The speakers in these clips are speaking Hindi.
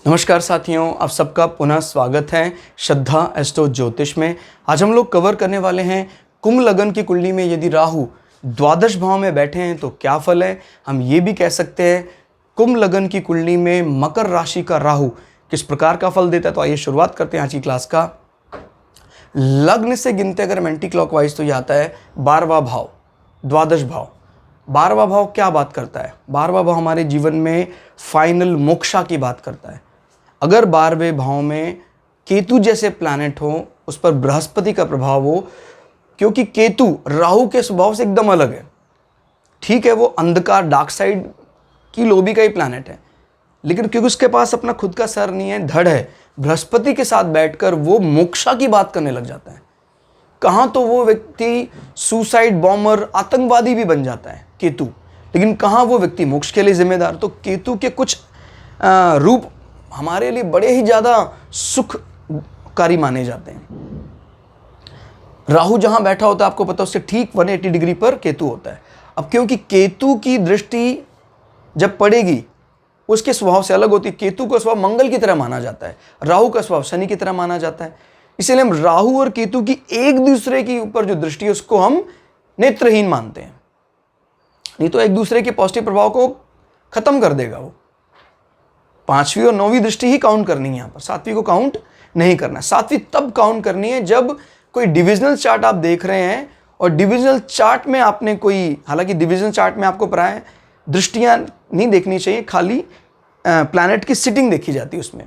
नमस्कार साथियों, आप सबका पुनः स्वागत है श्रद्धा एस्ट्रो ज्योतिष में। आज हम लोग कवर करने वाले हैं कुंभ लगन की कुंडली में यदि राहु द्वादश भाव में बैठे हैं तो क्या फल है। हम ये भी कह सकते हैं कुंभ लगन की कुंडली में मकर राशि का राहु किस प्रकार का फल देता है। तो आइए शुरुआत करते हैं आज की क्लास का। लग्न से गिनते अगर हम एंटी क्लॉकवाइज तो ये आता है 12वां भाव, द्वादश भाव। 12वां भाव क्या बात करता है? 12वां भाव हमारे जीवन में फाइनल मोक्षा की बात करता है। अगर 12वें भाव में केतु जैसे प्लैनेट हो, उस पर बृहस्पति का प्रभाव हो, क्योंकि केतु राहु के स्वभाव से एकदम अलग है। ठीक है, वो अंधकार डार्क साइड की लोबी का ही प्लैनेट है, लेकिन क्योंकि उसके पास अपना खुद का सर नहीं है, धड़ है, बृहस्पति के साथ बैठकर वो मोक्षा की बात करने लग जाता है। कहाँ तो वो व्यक्ति सुसाइड बॉम्बर, आतंकवादी भी बन जाता है केतु, लेकिन कहाँ वो व्यक्ति मोक्ष के लिए जिम्मेदार। तो केतु के कुछ रूप हमारे लिए बड़े ही ज़्यादा सुखकारी माने जाते हैं। राहु जहाँ बैठा होता है आपको पता है उससे ठीक 180 डिग्री पर केतु होता है। अब क्योंकि केतु की दृष्टि जब पड़ेगी उसके स्वभाव से अलग होती है। केतु का स्वभाव मंगल की तरह माना जाता है, राहु का स्वभाव शनि की तरह माना जाता है। इसलिए हम राहु और केतु की एक दूसरे के ऊपर जो दृष्टि है उसको हम नेत्रहीन मानते हैं, नहीं तो एक दूसरे के पॉजिटिव प्रभाव को खत्म कर देगा। वो 5वीं और 9वीं दृष्टि ही काउंट करनी है, यहाँ पर 7वीं को काउंट नहीं करना है। 7वीं तब काउंट करनी है जब कोई डिविजनल चार्ट आप देख रहे हैं और डिविजनल चार्ट में आपने कोई, हालांकि डिविजनल चार्ट में आपको प्राय दृष्टियां नहीं देखनी चाहिए, खाली प्लैनेट की सिटिंग देखी जाती है उसमें।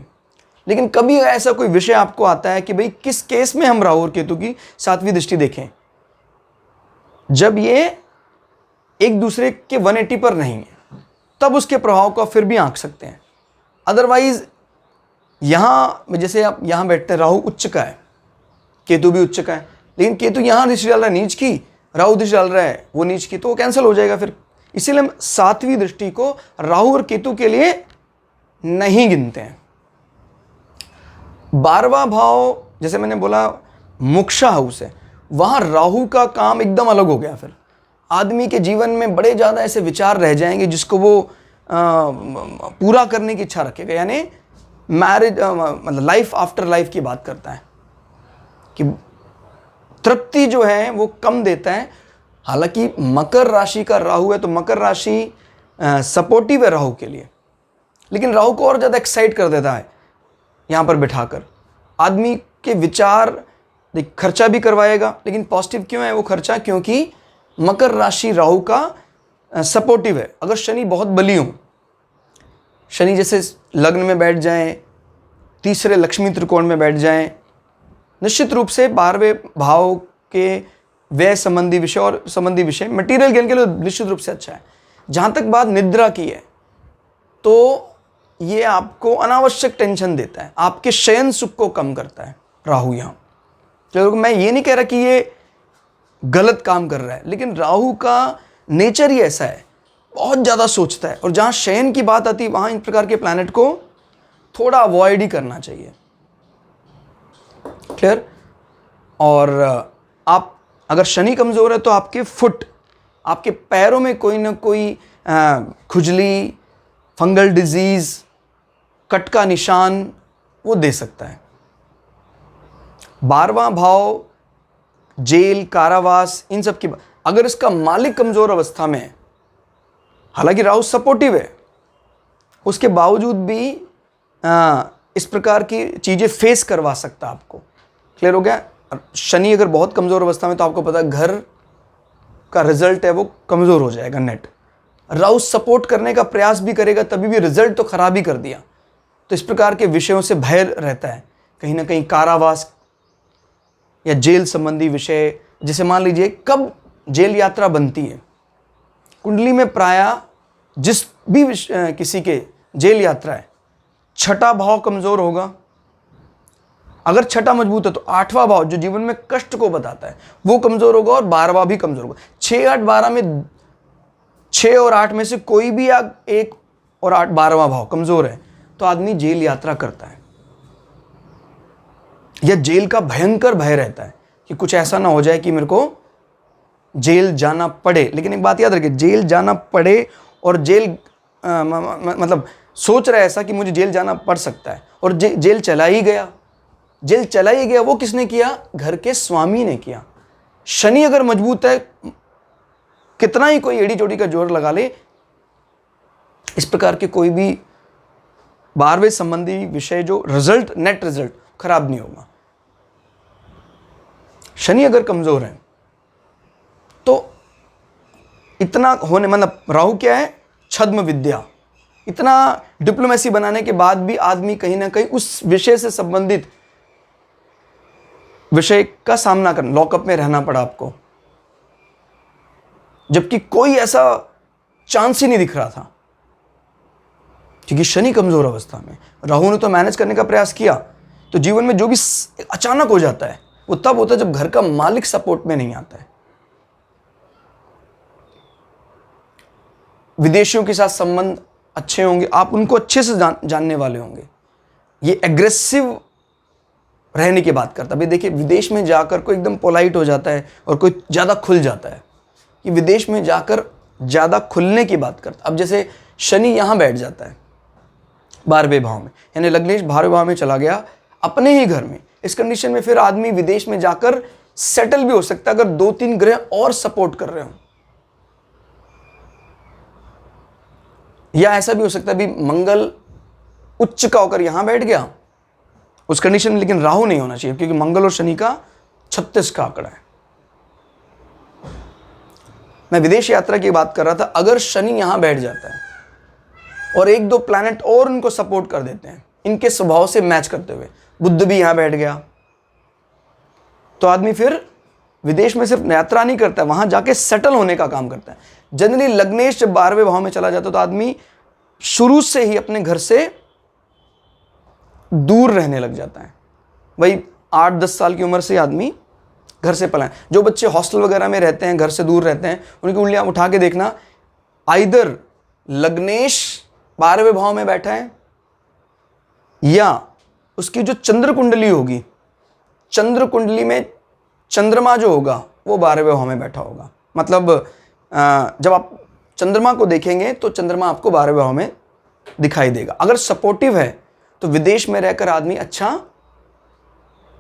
लेकिन कभी ऐसा कोई विषय आपको आता है कि भाई किस केस में हम राहु और केतु की 7वीं दृष्टि देखें, जब ये एक दूसरे के 180 पर नहीं है, तब उसके प्रभाव को फिर भी आंक सकते हैं। अदरवाइज यहां जैसे आप यहां बैठते हैं, राहु उच्च का है, केतु भी उच्च का है, लेकिन केतु यहां दृष्टि डाल रहा है नीच की, राहु दृष्टि डाल रहा है वो नीच की, तो वो कैंसिल हो जाएगा फिर। इसीलिए हम 7वीं दृष्टि को राहु और केतु के लिए नहीं गिनते हैं। 12वां भाव जैसे मैंने बोला मोक्षा हाउस है, वहां राहु का काम एकदम अलग हो गया। फिर आदमी के जीवन में बड़े ज़्यादा ऐसे विचार रह जाएंगे जिसको वो पूरा करने की इच्छा रखेगा। यानी मैरिज मतलब लाइफ आफ्टर लाइफ की बात करता है कि तृप्ति जो है वो कम देता है। हालांकि मकर राशि का राहु है तो मकर राशि सपोर्टिव है राहु के लिए, लेकिन राहु को और ज़्यादा एक्साइट कर देता है यहाँ पर बिठाकर। आदमी के विचार देख, खर्चा भी करवाएगा, लेकिन पॉजिटिव क्यों है वो खर्चा? क्योंकि मकर राशि राहु का सपोर्टिव है। अगर शनि बहुत बली हो, शनि जैसे लग्न में बैठ जाएं, तीसरे लक्ष्मी त्रिकोण में बैठ जाएं, निश्चित रूप से 12वें भाव के व्यय संबंधी विषय और संबंधी विषय मटेरियल गेन के लिए निश्चित रूप से अच्छा है। जहाँ तक बात निद्रा की है तो ये आपको अनावश्यक टेंशन देता है, आपके शयन सुख को कम करता है राहु यहाँ। तो मैं ये नहीं कह रहा कि ये गलत काम कर रहा है, लेकिन राहु का नेचर ही ऐसा है, बहुत ज़्यादा सोचता है। और जहाँ शयन की बात आती है वहाँ इन प्रकार के प्लैनेट को थोड़ा अवॉइड ही करना चाहिए। क्लियर? और आप अगर शनि कमज़ोर है तो आपके फुट, आपके पैरों में कोई ना कोई खुजली, फंगल डिजीज़, कट का निशान वो दे सकता है। 12वां भाव जेल, कारावास, इन सब की अगर इसका मालिक कमज़ोर अवस्था में है, हालांकि राहु सपोर्टिव है, उसके बावजूद भी इस प्रकार की चीज़ें फेस करवा सकता है आपको। क्लियर हो गया? शनि अगर बहुत कमज़ोर अवस्था में तो आपको पता है घर का रिजल्ट है वो कमज़ोर हो जाएगा नेट। राहु सपोर्ट करने का प्रयास भी करेगा तभी भी रिजल्ट तो खराब ही कर दिया। तो इस प्रकार के विषयों से भय रहता है, कहीं ना कहीं कारावास या जेल संबंधी विषय। जैसे मान लीजिए कब जेल यात्रा बनती है कुंडली में, प्रायः जिस भी किसी के जेल यात्रा है, 6ठा भाव कमज़ोर होगा। अगर 6ठा मजबूत है तो 8वां भाव जो जीवन में कष्ट को बताता है वो कमज़ोर होगा और 12वां भी कमज़ोर होगा। 6, 8, 12 में 6 और 8 में से कोई भी 1 और 8, 12वां भाव कमज़ोर है तो आदमी जेल यात्रा करता है, या जेल का भयंकर भय रहता है कि कुछ ऐसा ना हो जाए कि मेरे को जेल जाना पड़े। लेकिन एक बात याद रखिए, जेल जाना पड़े और जेल मतलब सोच रहा है ऐसा कि मुझे जेल जाना पड़ सकता है, और जेल चला ही गया। जेल चला ही गया, वो किसने किया? घर के स्वामी ने किया। शनि अगर मजबूत है, कितना ही कोई एड़ी चोटी का जोर लगा ले, इस प्रकार के कोई भी 12वें संबंधी विषय जो रिजल्ट, नेट रिजल्ट खराब नहीं होगा। शनि अगर कमजोर है तो इतना होने, मतलब राहु क्या है? छद्म विद्या। इतना डिप्लोमेसी बनाने के बाद भी आदमी कहीं ना कहीं उस विषय से संबंधित विषय का सामना करना, लॉकअप में रहना पड़ा आपको, जबकि कोई ऐसा चांस ही नहीं दिख रहा था, क्योंकि शनि कमजोर अवस्था में। राहु ने तो मैनेज करने का प्रयास किया। तो जीवन में जो भी अचानक हो जाता है वो तब होता है जब घर का मालिक सपोर्ट में नहीं आता है। विदेशियों के साथ संबंध अच्छे होंगे, आप उनको अच्छे से जानने वाले होंगे। ये एग्रेसिव रहने की बात करता है। अभी देखिए, विदेश में जाकर कोई एकदम पोलाइट हो जाता है और कोई ज़्यादा खुल जाता है। ये विदेश में जाकर ज़्यादा खुलने की बात करता है। अब जैसे शनि यहाँ बैठ जाता है 12वें भाव में, यानी लग्नेश 12वें भाव में चला गया अपने ही घर में। इस कंडीशन में फिर आदमी विदेश में जाकर सेटल भी हो सकता है अगर 2-3 ग्रह और सपोर्ट कर रहे हो। या ऐसा भी हो सकता है भी मंगल उच्च का होकर यहां बैठ गया उस कंडीशन में, लेकिन राहु नहीं होना चाहिए, क्योंकि मंगल और शनि का 36 का आंकड़ा है। मैं विदेश यात्रा की बात कर रहा था। अगर शनि यहां बैठ जाता है और 1-2 प्लैनेट और उनको सपोर्ट कर देते हैं इनके स्वभाव से मैच करते हुए, बुध भी यहां बैठ गया, तो आदमी फिर विदेश में सिर्फ यात्रा नहीं करता है, वहां जाके सेटल होने का काम करता है। जनरली लग्नेश जब 12वें भाव में चला जाता है तो आदमी शुरू से ही अपने घर से दूर रहने लग जाता है। वही 8-10 साल की उम्र से आदमी घर से पलायन। जो बच्चे हॉस्टल वगैरह में रहते हैं, घर से दूर रहते हैं, उनकी उंगलियां उठा के देखना, आइदर लग्नेश 12वें भाव में बैठा है या उसकी जो चंद्र कुंडली होगी, चंद्र कुंडली में चंद्रमा जो होगा वो 12वें भाव में बैठा होगा। मतलब जब आप चंद्रमा को देखेंगे तो चंद्रमा आपको 12वें भाव में दिखाई देगा। अगर सपोर्टिव है तो विदेश में रहकर आदमी अच्छा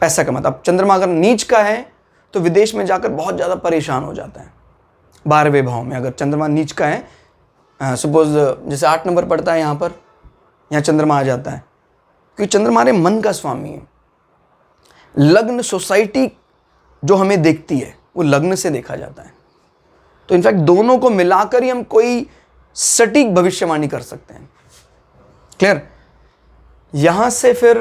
पैसा कमाता। अब चंद्रमा अगर नीच का है तो विदेश में जाकर बहुत ज़्यादा परेशान हो जाता है। 12वें भाव में अगर चंद्रमा नीच का है, सपोज जैसे 8 नंबर पड़ता है यहाँ पर, यहाँ चंद्रमा आ जाता है, क्योंकि चंद्रमा हमारे मन का स्वामी है। लग्न सोसाइटी जो हमें देखती है वो लग्न से देखा जाता है। तो इनफैक्ट दोनों को मिलाकर ही हम कोई सटीक भविष्यवाणी कर सकते हैं। क्लियर? यहां से फिर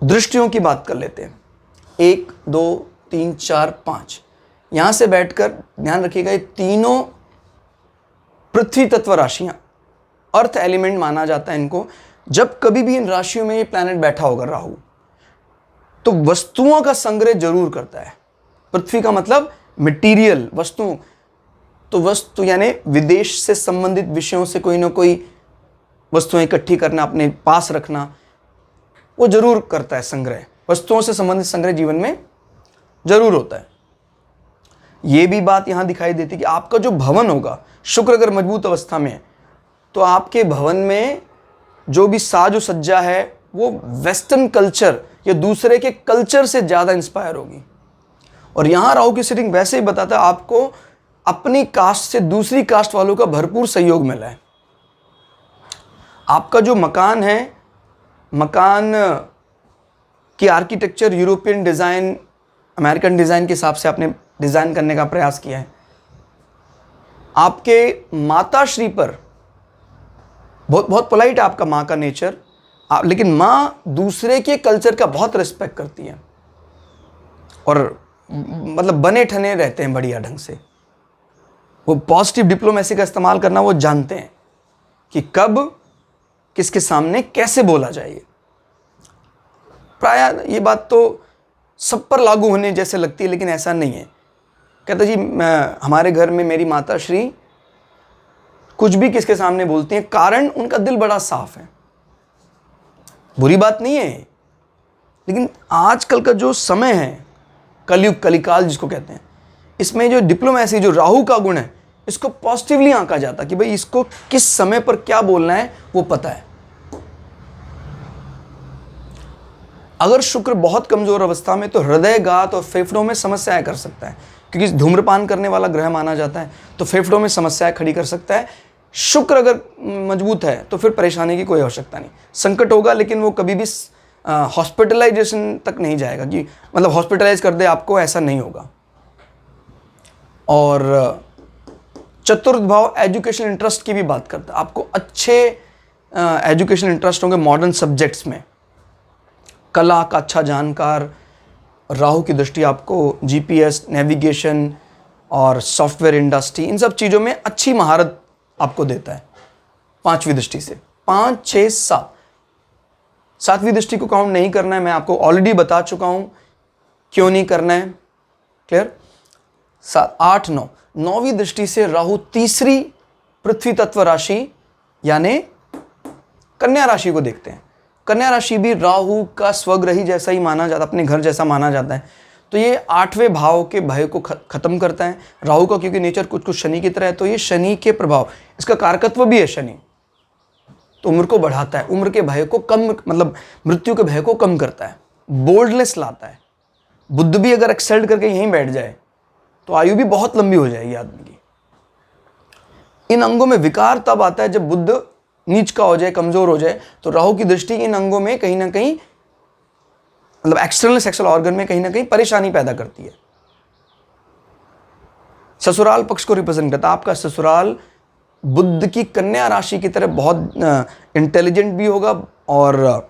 दृष्टियों की बात कर लेते हैं। 1, 2, 3, 4, 5 यहां से बैठकर ध्यान रखिएगा, ये तीनों पृथ्वी तत्व राशियां, अर्थ एलिमेंट माना जाता है इनको। जब कभी भी इन राशियों में ये प्लैनेट बैठा होगा राहु, तो वस्तुओं का संग्रह जरूर करता है। पृथ्वी का मतलब मटेरियल, वस्तु। तो वस्तु यानी विदेश से संबंधित विषयों से कोई ना कोई वस्तुएं इकट्ठी करना, अपने पास रखना, वो जरूर करता है संग्रह। वस्तुओं से संबंधित संग्रह जीवन में जरूर होता है। ये भी बात यहां दिखाई देती है कि आपका जो भवन होगा, शुक्र अगर मजबूत अवस्था में है तो आपके भवन में जो भी साज सज्जा है वो वेस्टर्न कल्चर या दूसरे के कल्चर से ज़्यादा इंस्पायर होगी। और यहाँ राहु की सिटिंग वैसे ही बताता है आपको अपनी कास्ट से दूसरी कास्ट वालों का भरपूर सहयोग मिला है। आपका जो मकान है, मकान की architecture European design, American design के हिसाब से आपने डिज़ाइन करने का प्रयास किया है। आपके माताश्री पर बहुत पोलाइट है आपका माँ का नेचर, लेकिन माँ दूसरे के कल्चर का बहुत रिस्पेक्ट करती है और मतलब बने ठने रहते हैं बढ़िया ढंग से। वो पॉजिटिव डिप्लोमेसी का इस्तेमाल करना वो जानते हैं कि कब किसके सामने कैसे बोला जाए। प्राय ये बात तो सब पर लागू होने जैसे लगती है, लेकिन ऐसा नहीं है। कहता जी हमारे घर में मेरी माता श्री कुछ भी किसके सामने बोलती हैं, कारण उनका दिल बड़ा साफ है। बुरी बात नहीं है, लेकिन आजकल का जो समय है, कलयुग, कलिकाल जिसको कहते हैं, इसमें जो डिप्लोमेसी, जो राहु का गुण है, इसको पॉजिटिवली आंका जाता कि भाई इसको किस समय पर क्या बोलना है वो पता है। अगर शुक्र बहुत कमजोर अवस्था में तो हृदय, गात और फेफड़ों में समस्याएं कर सकता है, क्योंकि धूम्रपान करने वाला ग्रह माना जाता है, तो फेफड़ों में समस्याएं खड़ी कर सकता है। शुक्र अगर मजबूत है तो फिर परेशानी की कोई आवश्यकता नहीं। संकट होगा लेकिन वो कभी भी हॉस्पिटलाइजेशन तक नहीं जाएगा कि मतलब हॉस्पिटलाइज कर दे आपको, ऐसा नहीं होगा। और चतुर्थ भाव एजुकेशन इंटरेस्ट की भी बात करता है। आपको अच्छे एजुकेशन इंटरेस्ट होंगे मॉडर्न सब्जेक्ट्स में, कला का अच्छा जानकार। राहु की दृष्टि आपको जीपीएस, नेविगेशन और सॉफ्टवेयर इंडस्ट्री, इन सब चीज़ों में अच्छी महारत आपको देता है 5वीं दृष्टि से। 5, 6, 7, 7वीं दृष्टि को काउंट नहीं करना है, मैं आपको ऑलरेडी बता चुका हूं क्यों नहीं करना है। क्लियर? 7, 8, 9, 9वीं दृष्टि से राहु तीसरी पृथ्वी तत्व राशि यानी कन्या राशि को देखते हैं। कन्या राशि भी राहु का स्वग्रही जैसा ही माना जाता है, अपने घर जैसा माना जाता है। तो ये 8वें भाव के भय को खत्म करता है। राहु का क्योंकि नेचर कुछ कुछ शनि की तरह है, तो ये शनि के प्रभाव, इसका कारकत्व भी है शनि, तो उम्र को बढ़ाता है, उम्र के भय को कम, मतलब मृत्यु के भय को कम करता है, बोल्डनेस लाता है। बुद्ध भी अगर एक्सेल्ड करके यहीं बैठ जाए तो आयु भी बहुत लंबी हो जाएगी आदमी की। इन अंगों में विकार तब आता है जब बुद्ध नीच का हो जाए, कमजोर हो जाए, तो राहु की दृष्टि इन अंगों में कहीं ना कहीं, मतलब एक्सटर्नल सेक्सुअल ऑर्गन में कहीं ना कहीं परेशानी पैदा करती है। ससुराल पक्ष को रिप्रेजेंट करता है। आपका ससुराल बुद्ध की कन्या राशि की तरह बहुत इंटेलिजेंट भी होगा, और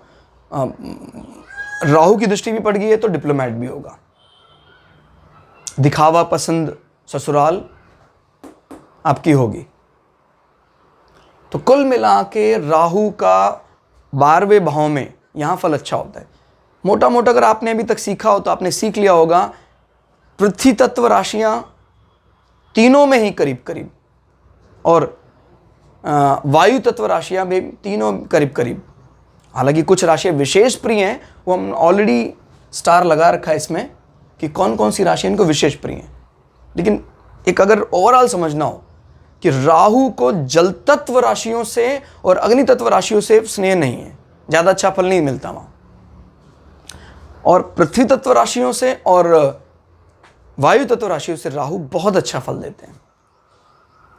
राहु की दृष्टि भी पड़ गई है तो डिप्लोमेट भी होगा। दिखावा पसंद ससुराल आपकी होगी। तो कुल मिला के राहु का 12वें भाव में यहां फल अच्छा होता है। मोटा मोटा अगर आपने अभी तक सीखा हो तो आपने सीख लिया होगा, पृथ्वी तत्व राशियां तीनों में ही करीब करीब, और वायु तत्व राशियां भी तीनों करीब करीब। हालांकि कुछ राशियां विशेष प्रिय हैं, वो हम ऑलरेडी स्टार लगा रखा है इसमें कि कौन कौन सी राशियां इनको विशेष प्रिय हैं। लेकिन एक अगर ओवरऑल समझना हो कि राहु को जल तत्व राशियों से और अग्नि तत्व राशियों से स्नेह नहीं है, ज़्यादा अच्छा फल नहीं मिलता वहाँ, और पृथ्वी तत्व राशियों से और वायु तत्व राशियों से राहु बहुत अच्छा फल देते हैं।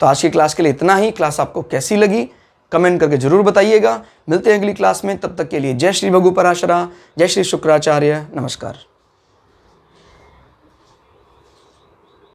तो आज की क्लास के लिए इतना ही। क्लास आपको कैसी लगी कमेंट करके जरूर बताइएगा। मिलते हैं अगली क्लास में, तब तक के लिए जय श्री भगु पराशरा, जय श्री शुक्राचार्य, नमस्कार।